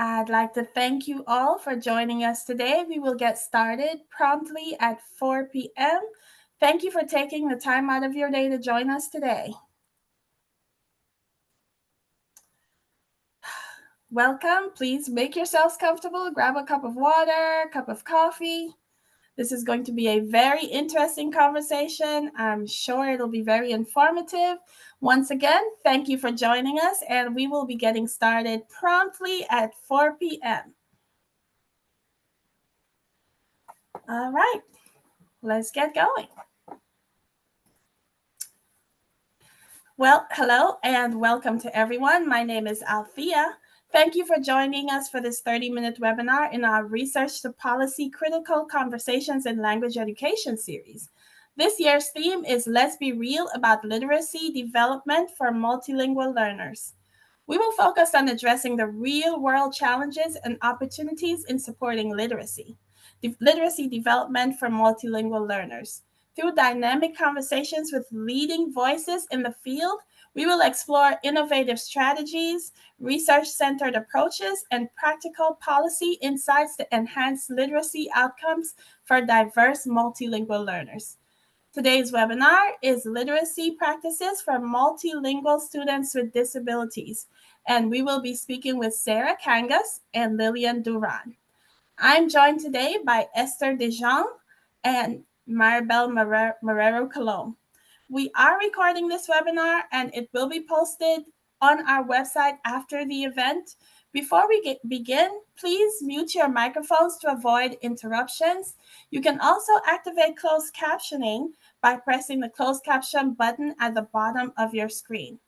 I'd like to thank you all for joining us today. We will get started promptly at 4 p.m. Thank you for taking the time out of your day to join us today. Welcome. Please make yourselves comfortable. Grab a cup of water, a cup of coffee. This is going to be a very interesting conversation. I'm sure it'll be very informative. Once again, thank you for joining us, and we will be getting started promptly at 4 p.m. All right, let's get going. Well, hello and welcome to everyone. My name is Althea. Thank you for joining us for this 30-minute webinar in our Research to Policy Critical Conversations in Language Education series. This year's theme is Let's Be Real about literacy development for multilingual learners. We will focus on addressing the real-world challenges and opportunities in supporting literacy development for multilingual learners. Through dynamic conversations with leading voices in the field, we will explore innovative strategies, research-centered approaches, and practical policy insights to enhance literacy outcomes for diverse multilingual learners. Today's webinar is Literacy Practices for Multilingual Students with Disabilities, and we will be speaking with Sarah Kangas and Lillian Durán. I'm joined today by Esther Dejean and Maribel Marrero Colon. We are recording this webinar and it will be posted on our website after the event. Before we begin, please mute your microphones to avoid interruptions. You can also activate closed captioning by pressing the closed caption button at the bottom of your screen.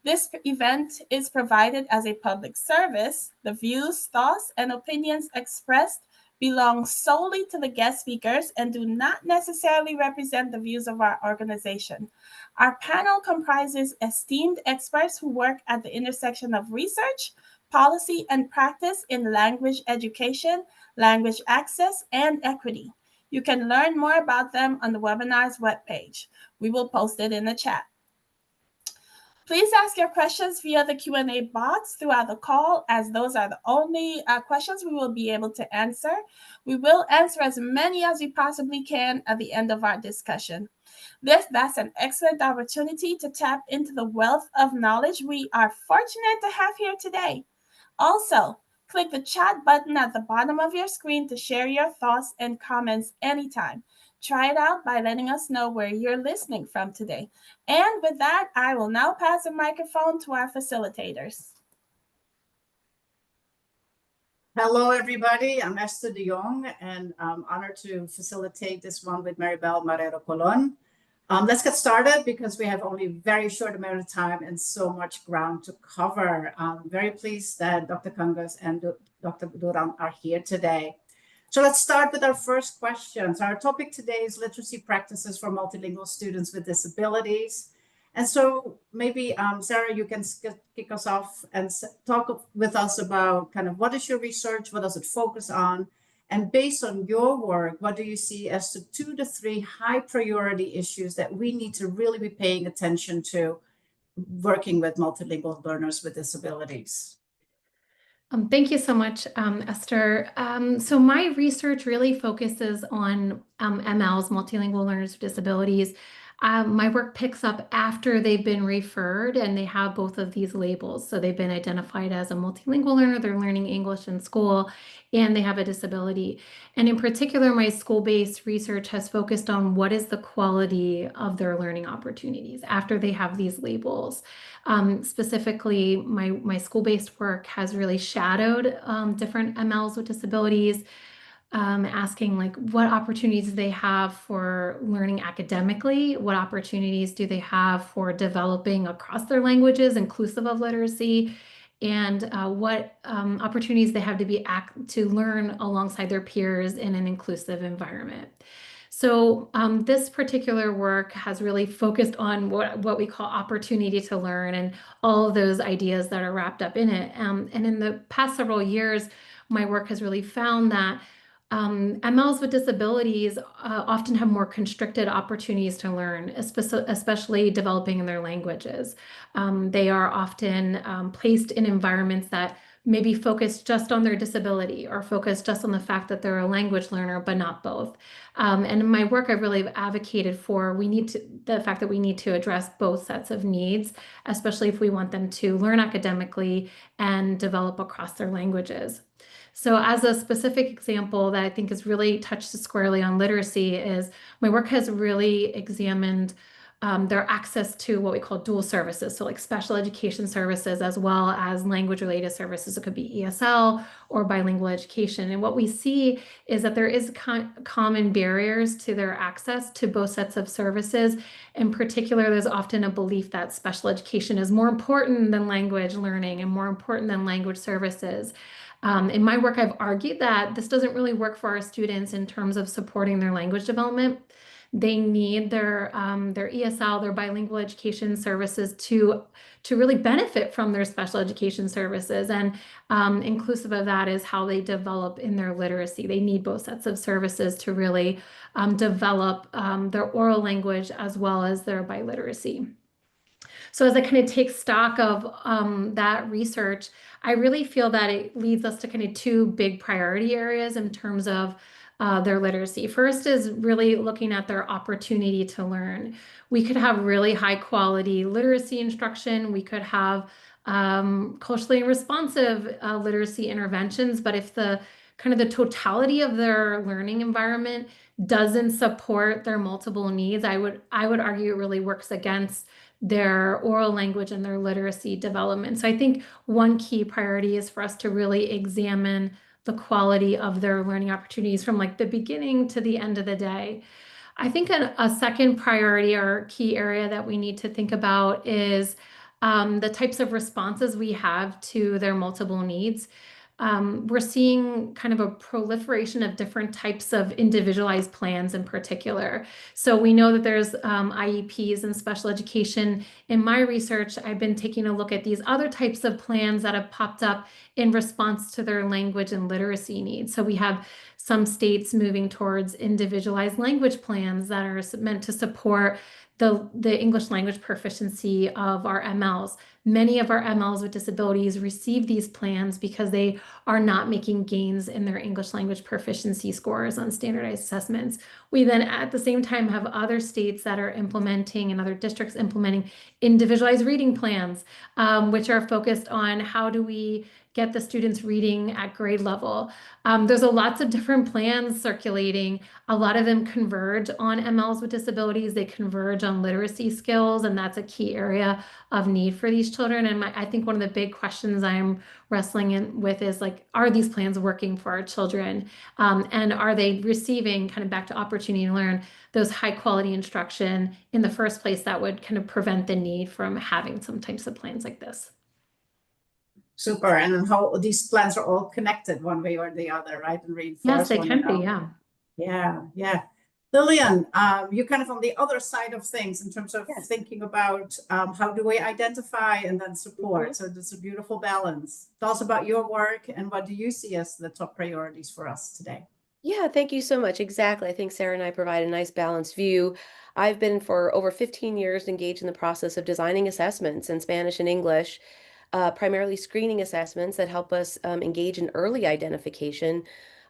This event is provided as a public service. The views, thoughts, and opinions expressed belong solely to the guest speakers and do not necessarily represent the views of our organization. Our panel comprises esteemed experts who work at the intersection of research, policy, and practice in language education, language access, and equity. You can learn more about them on the webinar's webpage. We will post it in the chat. Please ask your questions via the Q&A box throughout the call, as those are the only questions we will be able to answer. We will answer as many as we possibly can at the end of our discussion. That's an excellent opportunity to tap into the wealth of knowledge we are fortunate to have here today. Also, click the chat button at the bottom of your screen to share your thoughts and comments anytime. Try it out by letting us know where you're listening from today. And with that, I will now pass the microphone to our facilitators. Hello, everybody. I'm Esther de Jong, and I'm honored to facilitate this one with Maribel Marrero Colon. Let's get started because we have only a very short amount of time and so much ground to cover. I'm very pleased that Dr. Kangas and Dr. Durán are here today. So let's start with our first questions. Our topic today is literacy practices for multilingual students with disabilities. And so maybe, Sarah, you can kick us off and talk with us about kind of what is your research, what does it focus on? And based on your work, what do you see as the 2 to 3 high priority issues that we need to really be paying attention to working with multilingual learners with disabilities? Thank you so much, Esther. So my research really focuses on MLs, multilingual learners with disabilities. My work picks up after they've been referred and they have both of these labels. So they've been identified as a multilingual learner, they're learning English in school, and they have a disability. And in particular, my school-based research has focused on what is the quality of their learning opportunities after they have these labels. Specifically, my school-based work has really shadowed different MLs with disabilities, asking like what opportunities they have for learning academically, what opportunities do they have for developing across their languages, inclusive of literacy, and what opportunities they have to learn alongside their peers in an inclusive environment. So this particular work has really focused on what we call opportunity to learn and all of those ideas that are wrapped up in it. And in the past several years, my work has really found that MLs with disabilities often have more constricted opportunities to learn, especially developing in their languages. They are often placed in environments that maybe focus just on their disability or focus just on the fact that they're a language learner, but not both. And in my work, I've really advocated for the fact that we need to address both sets of needs, especially if we want them to learn academically and develop across their languages. So as a specific example that I think is really touched squarely on literacy is my work has really examined their access to what we call dual services, so like special education services as well as language-related services. It could be ESL or bilingual education. And what we see is that there is common barriers to their access to both sets of services. In particular, there's often a belief that special education is more important than language learning and more important than language services. In my work, I've argued that this doesn't really work for our students in terms of supporting their language development. They need their ESL, their bilingual education services to really benefit from their special education services. And inclusive of that is how they develop in their literacy. They need both sets of services to really develop their oral language as well as their biliteracy. So as I kind of take stock of that research, I really feel that it leads us to kind of two big priority areas in terms of their literacy. First is really looking at their opportunity to learn. We could have really high quality literacy instruction. We could have culturally responsive literacy interventions, but if the kind of the totality of their learning environment doesn't support their multiple needs, I would argue it really works against their oral language and their literacy development. So I think one key priority is for us to really examine the quality of their learning opportunities from like the beginning to the end of the day. I think a second priority or key area that we need to think about is the types of responses we have to their multiple needs. We're seeing kind of a proliferation of different types of individualized plans in particular. So we know that there's IEPs and special education. In my research, I've been taking a look at these other types of plans that have popped up in response to their language and literacy needs. So we have some states moving towards individualized language plans that are meant to support the English language proficiency of our MLs. Many of our MLs with disabilities receive these plans because they are not making gains in their English language proficiency scores on standardized assessments. We then at the same time have other states that are implementing and other districts implementing individualized reading plans, which are focused on how do we get the students reading at grade level. There's lots of different plans circulating. A lot of them converge on MLs with disabilities. They converge on literacy skills, and that's a key area of need for these children. And I think one of the big questions I'm wrestling with is like, are these plans working for our children? And are they receiving, kind of back to opportunity to learn, those high quality instruction in the first place that would kind of prevent the need from having some types of plans like this? Super. And how these plans are all connected one way or the other, right? And reinforce Yes, they one can be, another. yeah. Yeah. Lillian, you're kind of on the other side of things in terms of thinking about how do we identify and then support. So it's a beautiful balance. Tell us about your work and what do you see as the top priorities for us today? Yeah, thank you so much. Exactly. I think Sarah and I provide a nice balanced view. I've been for over 15 years engaged in the process of designing assessments in Spanish and English, primarily screening assessments that help us engage in early identification.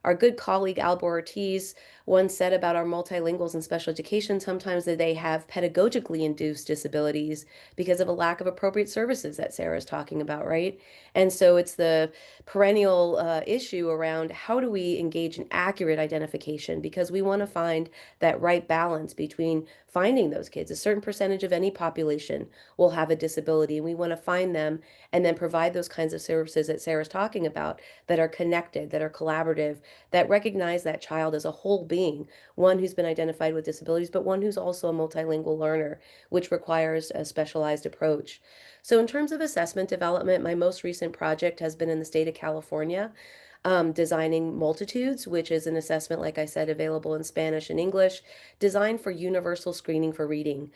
Our good colleague Albor Ortiz once said about our multilinguals in special education sometimes that they have pedagogically induced disabilities because of a lack of appropriate services that Sarah's talking about, right? And so it's the perennial issue around how do we engage in accurate identification, because we want to find that right balance between finding those kids. A certain percentage of any population will have a disability, and we want to find them and then provide those kinds of services that Sarah's talking about that are connected, that are collaborative, that recognize that child as a whole being, one who's been identified with disabilities, but one who's also a multilingual learner, which requires a specialized approach. So in terms of assessment development, my most recent project has been in the state of California, designing Multitudes, which is an assessment, like I said, available in Spanish and English, designed for universal screening for reading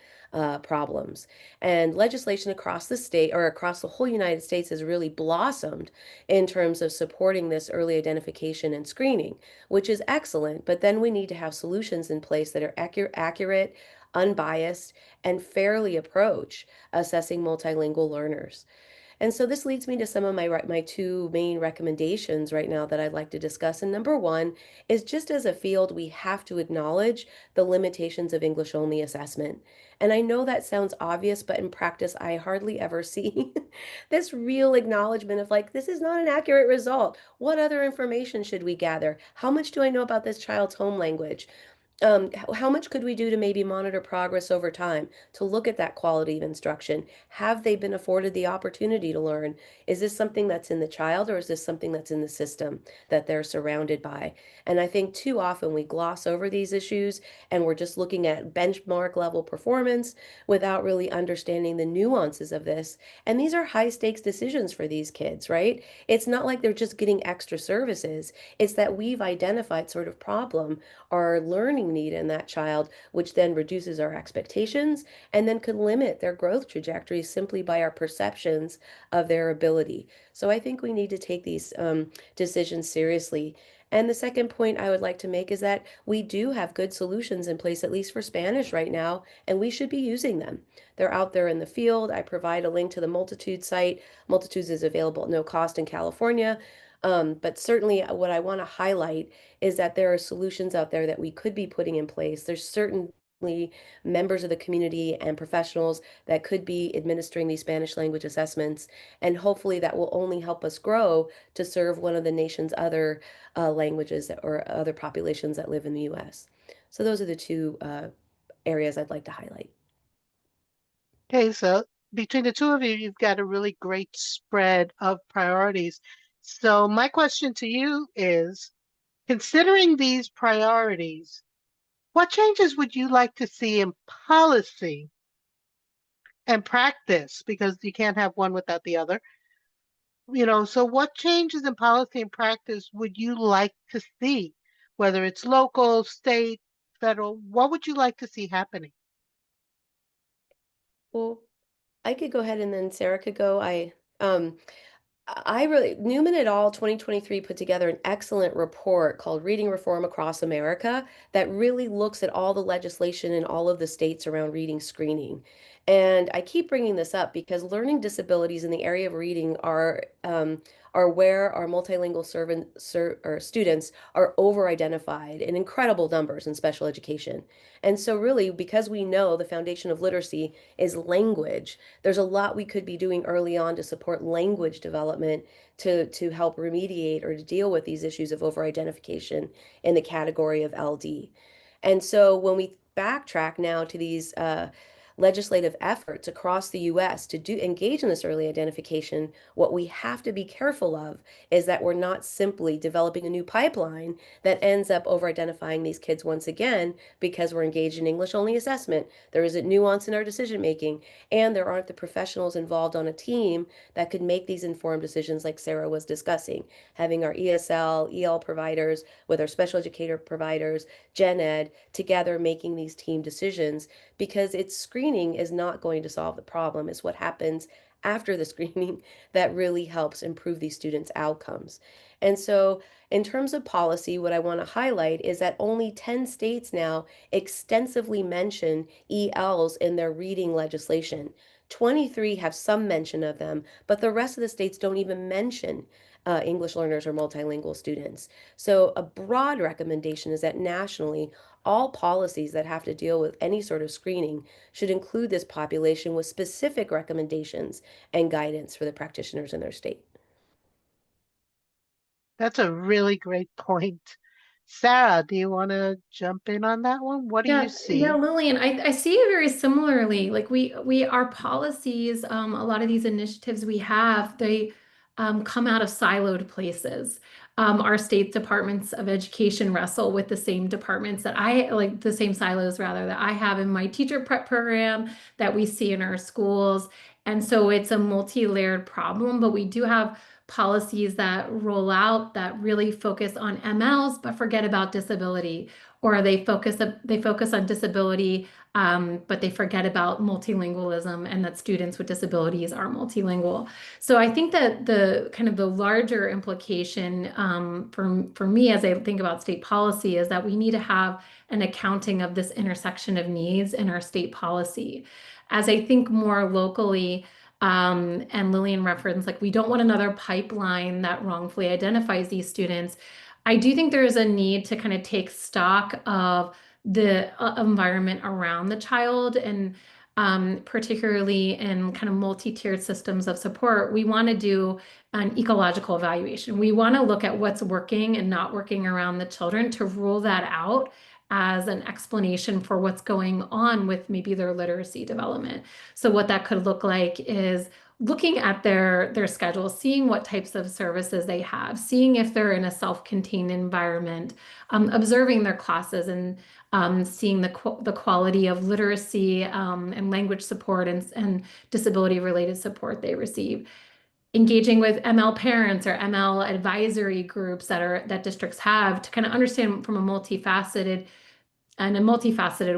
problems. And legislation across the state or across the whole United States has really blossomed in terms of supporting this early identification and screening, which is excellent. But then we need to have solutions in place that are accurate, unbiased, and fairly approach assessing multilingual learners. And so this leads me to some of my two main recommendations right now that I'd like to discuss. And number one is, just as a field, we have to acknowledge the limitations of English only assessment. And I know that sounds obvious, but in practice, I hardly ever see this real acknowledgement of like, this is not an accurate result. What other information should we gather? How much do I know about this child's home language? How much could we do to maybe monitor progress over time, to look at that quality of instruction? Have they been afforded the opportunity to learn? Is this something that's in the child, or is this something that's in the system that they're surrounded by? And I think too often we gloss over these issues and we're just looking at benchmark level performance without really understanding the nuances of this. And these are high stakes decisions for these kids, right? It's not like they're just getting extra services. It's that we've identified sort of problem, our learning need in that child, which then reduces our expectations and then could limit their growth trajectory simply by our perceptions of their ability. So I think we need to take these decisions seriously. And the second point I would like to make is that we do have good solutions in place, at least for Spanish right now, and we should be using them. They're out there in the field. I provide a link to the Multitude site. Multitudes is available at no cost in California. But certainly what I want to highlight is that there are solutions out there that we could be putting in place. There's certainly members of the community and professionals that could be administering these Spanish language assessments, and hopefully that will only help us grow to serve one of the nation's other languages or other populations that live in the U.S. So those are the two areas I'd like to highlight. Okay, so between the two of you, you've got a really great spread of priorities. So my question to you is, considering these priorities, what changes would you like to see in policy and practice? Because you can't have one without the other. So what changes in policy and practice would you like to see? Whether it's local, state, federal, what would you like to see happening? Well, I could go ahead and then Sarah could go. I really, Newman et al. 2023 put together an excellent report called Reading Reform Across America that really looks at all the legislation in all of the states around reading screening. And I keep bringing this up because learning disabilities in the area of reading are where our multilingual students are over-identified in incredible numbers in special education. And so really, because we know the foundation of literacy is language, there's a lot we could be doing early on to support language development to help remediate or to deal with these issues of over-identification in the category of LD. And so when we backtrack now to these legislative efforts across the US to engage in this early identification, what we have to be careful of is that we're not simply developing a new pipeline that ends up over-identifying these kids once again because we're engaged in English only assessment. There isn't nuance in our decision making, and there aren't the professionals involved on a team that could make these informed decisions like Sarah was discussing, having our ESL, EL providers with our special educator providers, Gen Ed, together making these team decisions, because it's screening is not going to solve the problem. It's what happens after the screening that really helps improve these students' outcomes. And so in terms of policy, what I want to highlight is that only 10 states now extensively mention ELs in their reading legislation. 23 have some mention of them, but the rest of the states don't even mention English learners or multilingual students. So a broad recommendation is that nationally, all policies that have to deal with any sort of screening should include this population with specific recommendations and guidance for the practitioners in their state. That's a really great point. Sarah, do you want to jump in on that one? What do you see? Yeah, Lillian, I see it very similarly. Like our policies, a lot of these initiatives we have, they come out of siloed places. Our state departments of education wrestle with the same departments that the same silos rather that I have in my teacher prep program that we see in our schools. And so it's a multi-layered problem, but we do have policies that roll out that really focus on MLs, but forget about disability, or they focus on disability, but they forget about multilingualism and that students with disabilities are multilingual. So I think that the kind of the larger implication for me as I think about state policy is that we need to have an accounting of this intersection of needs in our state policy. As I think more locally, And Lillian referenced, like, we don't want another pipeline that wrongfully identifies these students. I do think there is a need to kind of take stock of the environment around the child, and particularly in kind of multi-tiered systems of support, we want to do an ecological evaluation. We want to look at what's working and not working around the children to rule that out as an explanation for what's going on with maybe their literacy development. So what that could look like is looking at their schedule, seeing what types of services they have, seeing if they're in a self-contained environment, observing their classes, and seeing the quality of literacy and language support and disability-related support they receive. Engaging with ML parents or ML advisory groups that districts have to kind of understand from a multifaceted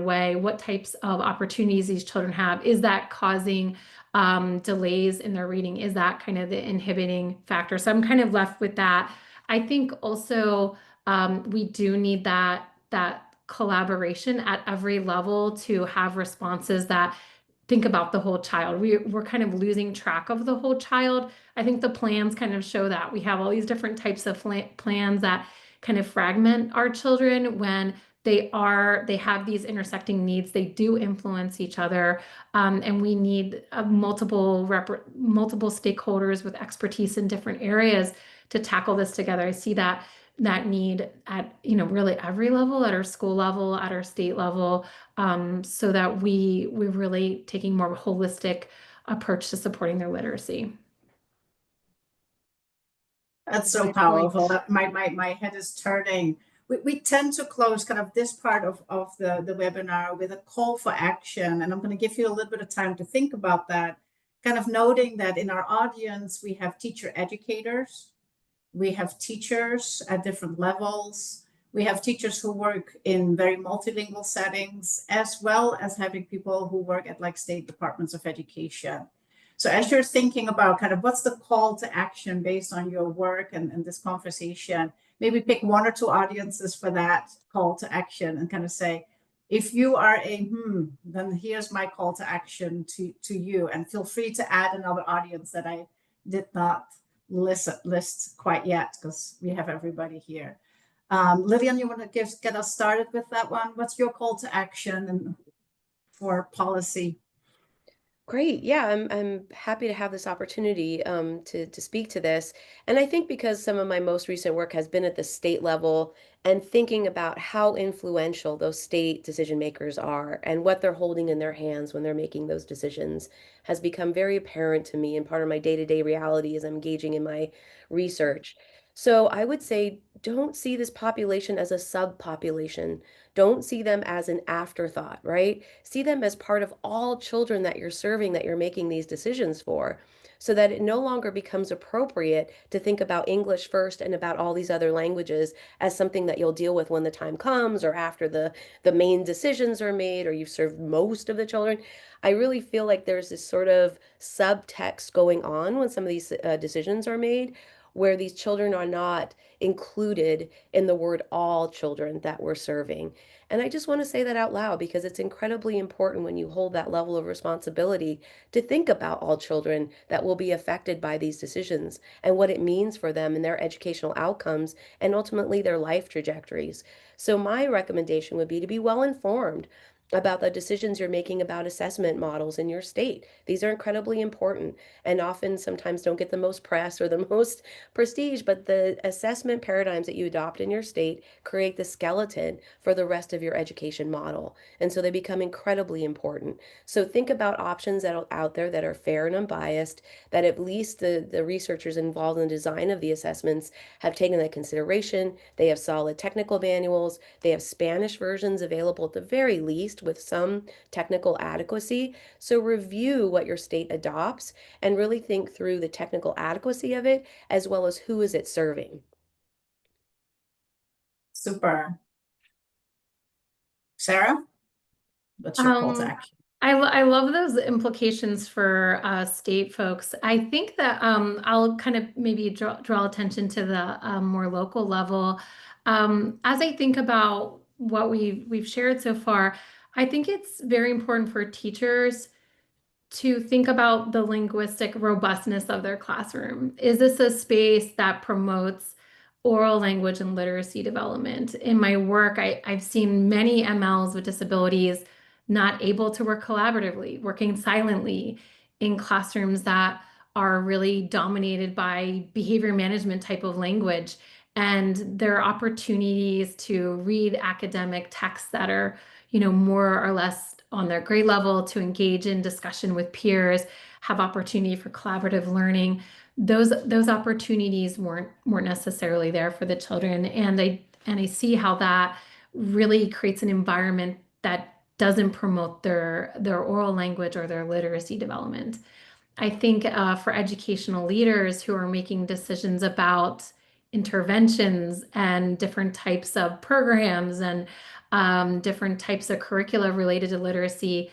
way what types of opportunities these children have. Is that causing delays in their reading? Is that kind of the inhibiting factor? So I'm kind of left with that. I think also we do need that collaboration at every level to have responses that think about the whole child. We're kind of losing track of the whole child. I think the plans kind of show that. We have all these different types of plans that kind of fragment our children when they have these intersecting needs. They do influence each other, and we need multiple stakeholders with expertise in different areas to tackle this together. I see that need at really every level, at our school level, at our state level, so that we're really taking more of a holistic approach to supporting their literacy. That's so powerful. My head is turning. We tend to close kind of this part of the webinar with a call for action. And I'm going to give you a little bit of time to think about that, kind of noting that in our audience, we have teacher educators, we have teachers at different levels, we have teachers who work in very multilingual settings, as well as having people who work at like state departments of education. So as you're thinking about kind of what's the call to action based on your work and this conversation, maybe pick one or two audiences for that call to action and kind of say, if you are then here's my call to action to you. And feel free to add another audience that I did not list quite yet, because we have everybody here. Lillian, you want to get us started with that one? What's your call to action and for policy? Great. Yeah, I'm happy to have this opportunity to speak to this. And I think because some of my most recent work has been at the state level and thinking about how influential those state decision makers are and what they're holding in their hands when they're making those decisions has become very apparent to me and part of my day-to-day reality as I'm engaging in my research. So I would say don't see this population as a subpopulation. Don't see them as an afterthought, right? See them as part of all children that you're serving, that you're making these decisions for, so that it no longer becomes appropriate to think about English first and about all these other languages as something that you'll deal with when the time comes or after the main decisions are made or you've served most of the children. I really feel like there's this sort of subtext going on when some of these decisions are made, where these children are not included in the word all children that we're serving. And I just want to say that out loud because it's incredibly important when you hold that level of responsibility to think about all children that will be affected by these decisions and what it means for them and their educational outcomes and ultimately their life trajectories. So my recommendation would be to be well informed about the decisions you're making about assessment models in your state. These are incredibly important and often sometimes don't get the most press or the most prestige, but the assessment paradigms that you adopt in your state create the skeleton for the rest of your education model. And so they become incredibly important. So think about options that are out there that are fair and unbiased, that at least the researchers involved in the design of the assessments have taken that consideration. They have solid technical manuals. They have Spanish versions available at the very least with some technical adequacy. So review what your state adopts and really think through the technical adequacy of it, as well as who is it serving. Super. Sarah, what's your call to action? I love those implications for state folks. I think that I'll kind of maybe draw attention to the more local level. As I think about what we've shared so far, I think it's very important for teachers to think about the linguistic robustness of their classroom. Is this a space that promotes oral language and literacy development? In my work, I've seen many MLs with disabilities not able to work collaboratively, working silently in classrooms that are really dominated by behavior management type of language. And there are opportunities to read academic texts that are, more or less on their grade level, to engage in discussion with peers, have opportunity for collaborative learning. Those opportunities weren't necessarily there for the children. And I see how that really creates an environment that doesn't promote their oral language or their literacy development. I think for educational leaders who are making decisions about interventions and different types of programs and different types of curricula related to literacy,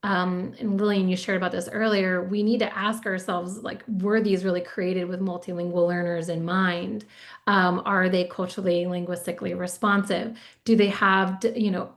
and Lillian, you shared about this earlier, we need to ask ourselves, like, were these really created with multilingual learners in mind? Are they culturally, linguistically responsive? Do they have,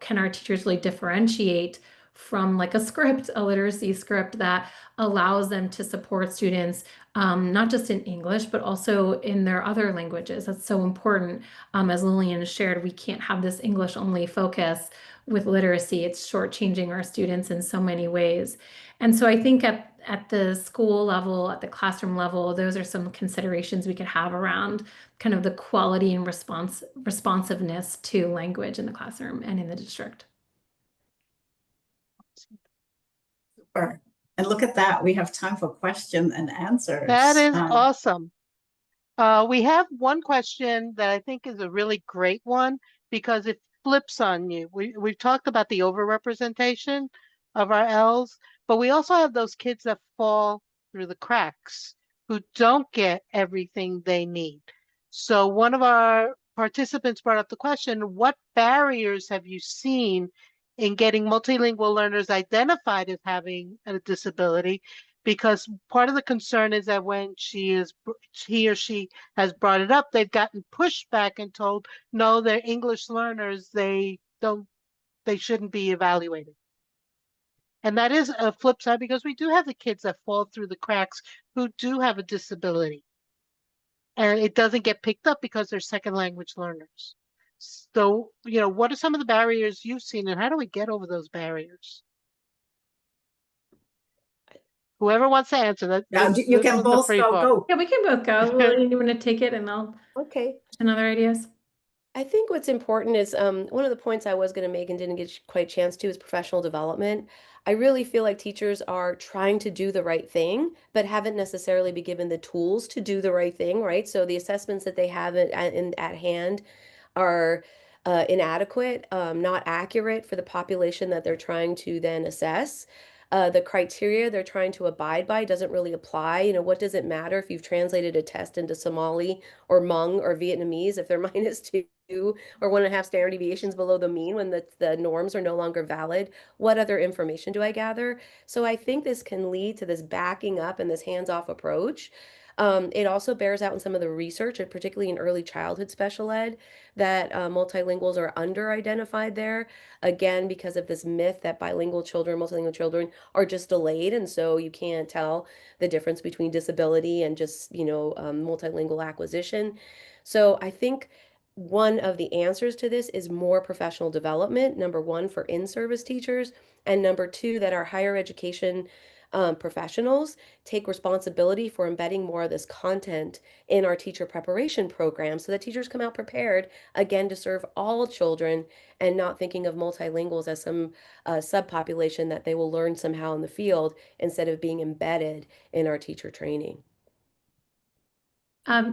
can our teachers really differentiate from like a script, a literacy script that allows them to support students, not just in English, but also in their other languages? That's so important. As Lillian shared, we can't have this English only focus with literacy. It's shortchanging our students in so many ways. And so I think at the school level, at the classroom level, those are some considerations we could have around kind of the quality and responsiveness to language in the classroom and in the district. Super. And look at that, we have time for question and answers. That is awesome. We have one question that I think is a really great one because it flips on you. We've talked about the overrepresentation of our L's, but we also have those kids that fall through the cracks who don't get everything they need. So one of our participants brought up the question, what barriers have you seen in getting multilingual learners identified as having a disability? Because part of the concern is that when he or she has brought it up, they've gotten pushed back and told, no, they're English learners, they shouldn't be evaluated. And that is a flip side, because we do have the kids that fall through the cracks who do have a disability. And it doesn't get picked up because they're second language learners. So, what are some of the barriers you've seen, and how do we get over those barriers? Whoever wants to answer that. Yeah, you can both go. Yeah, we can both go. You want to take it, and I'll another ideas. I think what's important is one of the points I was going to make and didn't get quite a chance to is professional development. I really feel like teachers are trying to do the right thing, but haven't necessarily been given the tools to do the right thing, right? So the assessments that they have at hand are inadequate, not accurate for the population that they're trying to then assess. The criteria they're trying to abide by doesn't really apply. What does it matter if you've translated a test into Somali or Hmong or Vietnamese if they're -2 or 1.5 standard deviations below the mean when the norms are no longer valid? What other information do I gather? So I think this can lead to this backing up and this hands-off approach. It also bears out in some of the research, and particularly in early childhood special ed, that multilinguals are under-identified there, again, because of this myth that multilingual children are just delayed, and so you can't tell the difference between disability and just, multilingual acquisition. So I think one of the answers to this is more professional development, number one, for in-service teachers, and number two, that our higher education professionals take responsibility for embedding more of this content in our teacher preparation program so that teachers come out prepared, again, to serve all children and not thinking of multilinguals as some subpopulation that they will learn somehow in the field instead of being embedded in our teacher training.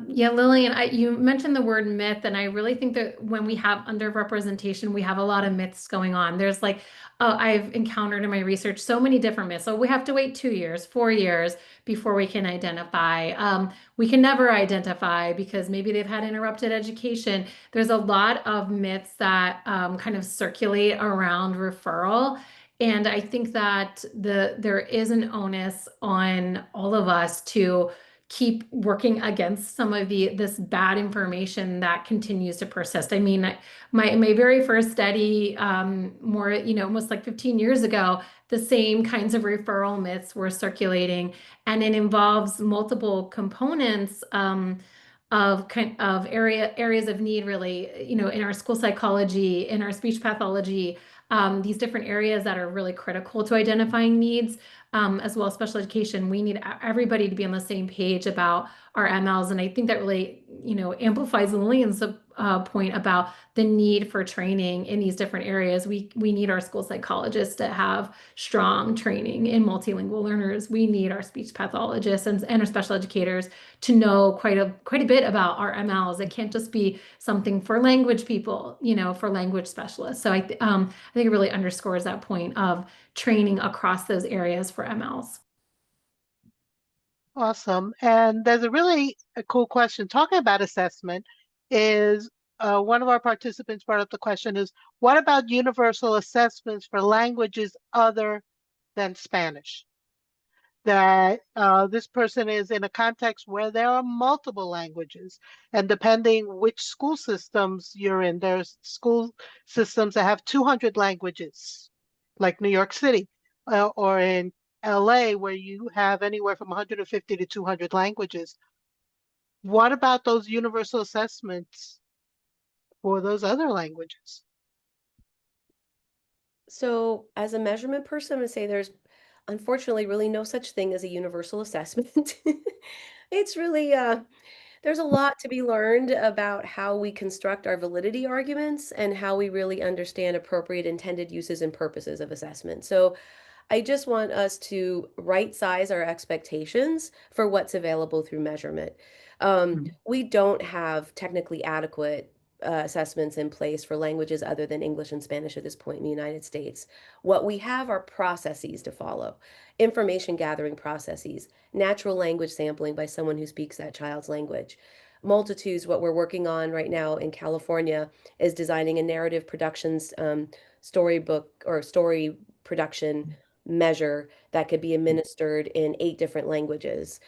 Yeah, Lillian, you mentioned the word myth, and I really think that when we have underrepresentation, we have a lot of myths going on. There's I've encountered in my research so many different myths. So we have to wait 2 years, 4 years before we can identify. We can never identify because maybe they've had interrupted education. There's a lot of myths that kind of circulate around referral. And I think that there is an onus on all of us to keep working against some of this bad information that continues to persist. I mean, my very first study, more, almost like 15 years ago, the same kinds of referral myths were circulating, and it involves multiple components of areas of need, really, in our school psychology, in our speech pathology, these different areas that are really critical to identifying needs, as well as special education. We need everybody to be on the same page about our MLs. And I think that really, amplifies Lillian's point about the need for training in these different areas. We need our school psychologists to have strong training in multilingual learners. We need our speech pathologists and our special educators to know quite a bit about our MLs. It can't just be something for language people, for language specialists. So I think it really underscores that point of training across those areas for MLs. Awesome. And there's a cool question. Talking about assessment is one of our participants brought up the question is, what about universal assessments for languages other than Spanish? That this person is in a context where there are multiple languages, and depending which school systems you're in, there's school systems that have 200 languages, like New York City, or in LA, where you have anywhere from 150 to 200 languages. What about those universal assessments for those other languages? So, as a measurement person, I'm going to say there's unfortunately really no such thing as a universal assessment. It's really, there's a lot to be learned about how we construct our validity arguments and how we really understand appropriate intended uses and purposes of assessment. So, I just want us to right size our expectations for what's available through measurement. We don't have technically adequate assessments in place for languages other than English and Spanish at this point in the United States. What we have are processes to follow, information gathering processes, natural language sampling by someone who speaks that child's language. Multitudes, what we're working on right now in California is designing a narrative productions storybook or story production measure that could be administered in 8 different languages.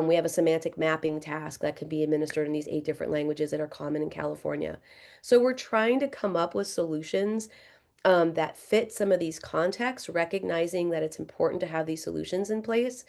We have a semantic mapping task that could be administered in these 8 different languages that are common in California. So we're trying to come up with solutions that fit some of these contexts, recognizing that it's important to have these solutions in place.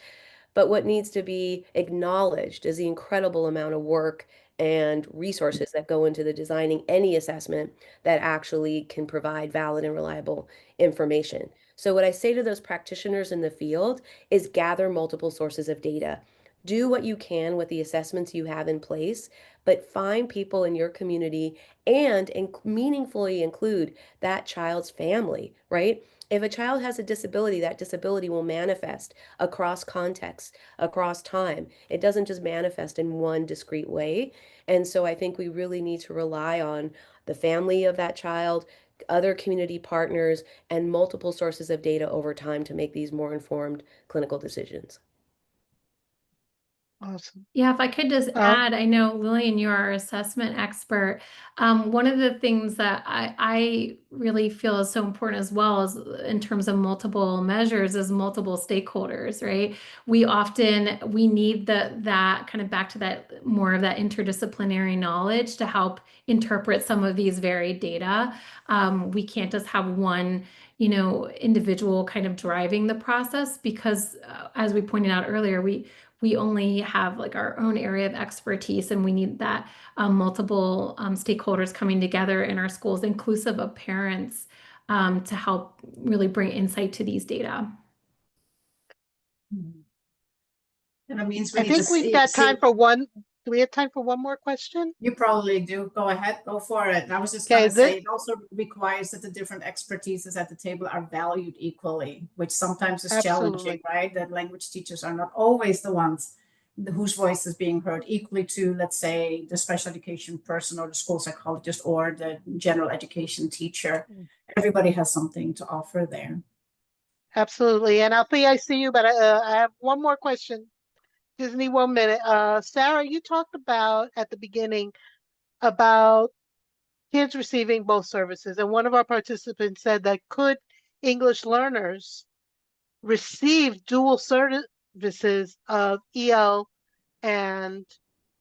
But what needs to be acknowledged is the incredible amount of work and resources that go into the designing any assessment that actually can provide valid and reliable information. So what I say to those practitioners in the field is gather multiple sources of data. Do what you can with the assessments you have in place, but find people in your community and meaningfully include that child's family, right? If a child has a disability, that disability will manifest across contexts, across time. It doesn't just manifest in one discrete way. And so I think we really need to rely on the family of that child, other community partners, and multiple sources of data over time to make these more informed clinical decisions. Awesome. Yeah, if I could just add, I know Lillian, you're our assessment expert. One of the things that I really feel is so important as well as in terms of multiple measures is multiple stakeholders, right? We need that kind of back to that more of that interdisciplinary knowledge to help interpret some of these varied data. We can't just have one individual kind of driving the process because as we pointed out earlier, we only have like our own area of expertise, and we need that multiple stakeholders coming together in our schools, inclusive of parents, to help really bring insight to these data. And it means I think we've got time for one. Do we have time for one more question? You probably do. Go ahead, go for it. And I was just going to say, it also requires that the different expertises at the table are valued equally, which sometimes is challenging, right? That language teachers are not always the ones whose voice is being heard equally to, let's say, the special education person or the school psychologist or the general education teacher. Everybody has something to offer there. Absolutely. And Alfie, I see you, but I have one more question. Just need 1 minute. Sarah, you talked about at the beginning about kids receiving both services. And one of our participants said that could English learners receive dual services of EL and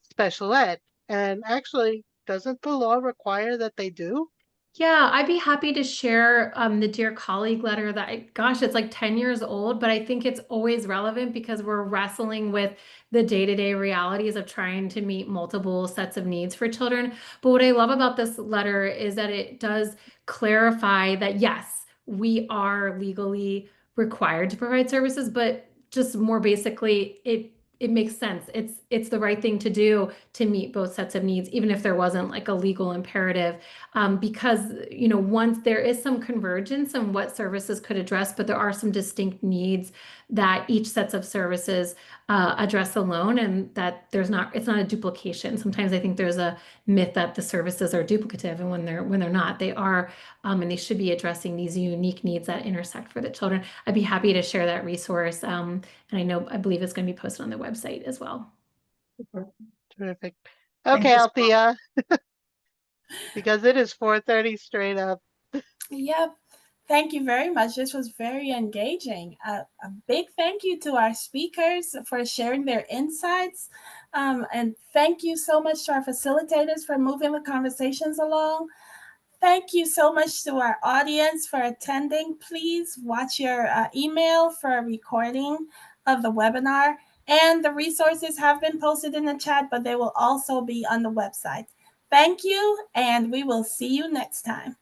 special ed. And actually, doesn't the law require that they do? Yeah, I'd be happy to share the Dear Colleague letter that, gosh, it's like 10 years old, but I think it's always relevant because we're wrestling with the day-to-day realities of trying to meet multiple sets of needs for children. But what I love about this letter is that it does clarify that, yes, we are legally required to provide services, but just more basically, it makes sense. It's the right thing to do to meet both sets of needs, even if there wasn't like a legal imperative. Because once there is some convergence on what services could address, but there are some distinct needs that each sets of services address alone, and that it's not a duplication. Sometimes I think there's a myth that the services are duplicative, and when they're not, they are, and they should be addressing these unique needs that intersect for the children. I'd be happy to share that resource, and I believe it's going to be posted on the website as well. Terrific. Thank Okay, you so Althea, because it is 4:30 straight up. Yep. Thank you very much. This was very engaging. A big thank you to our speakers for sharing their insights. And thank you so much to our facilitators for moving the conversations along. Thank you so much to our audience for attending. Please watch your email for a recording of the webinar. And the resources have been posted in the chat, but they will also be on the website. Thank you, and we will see you next time.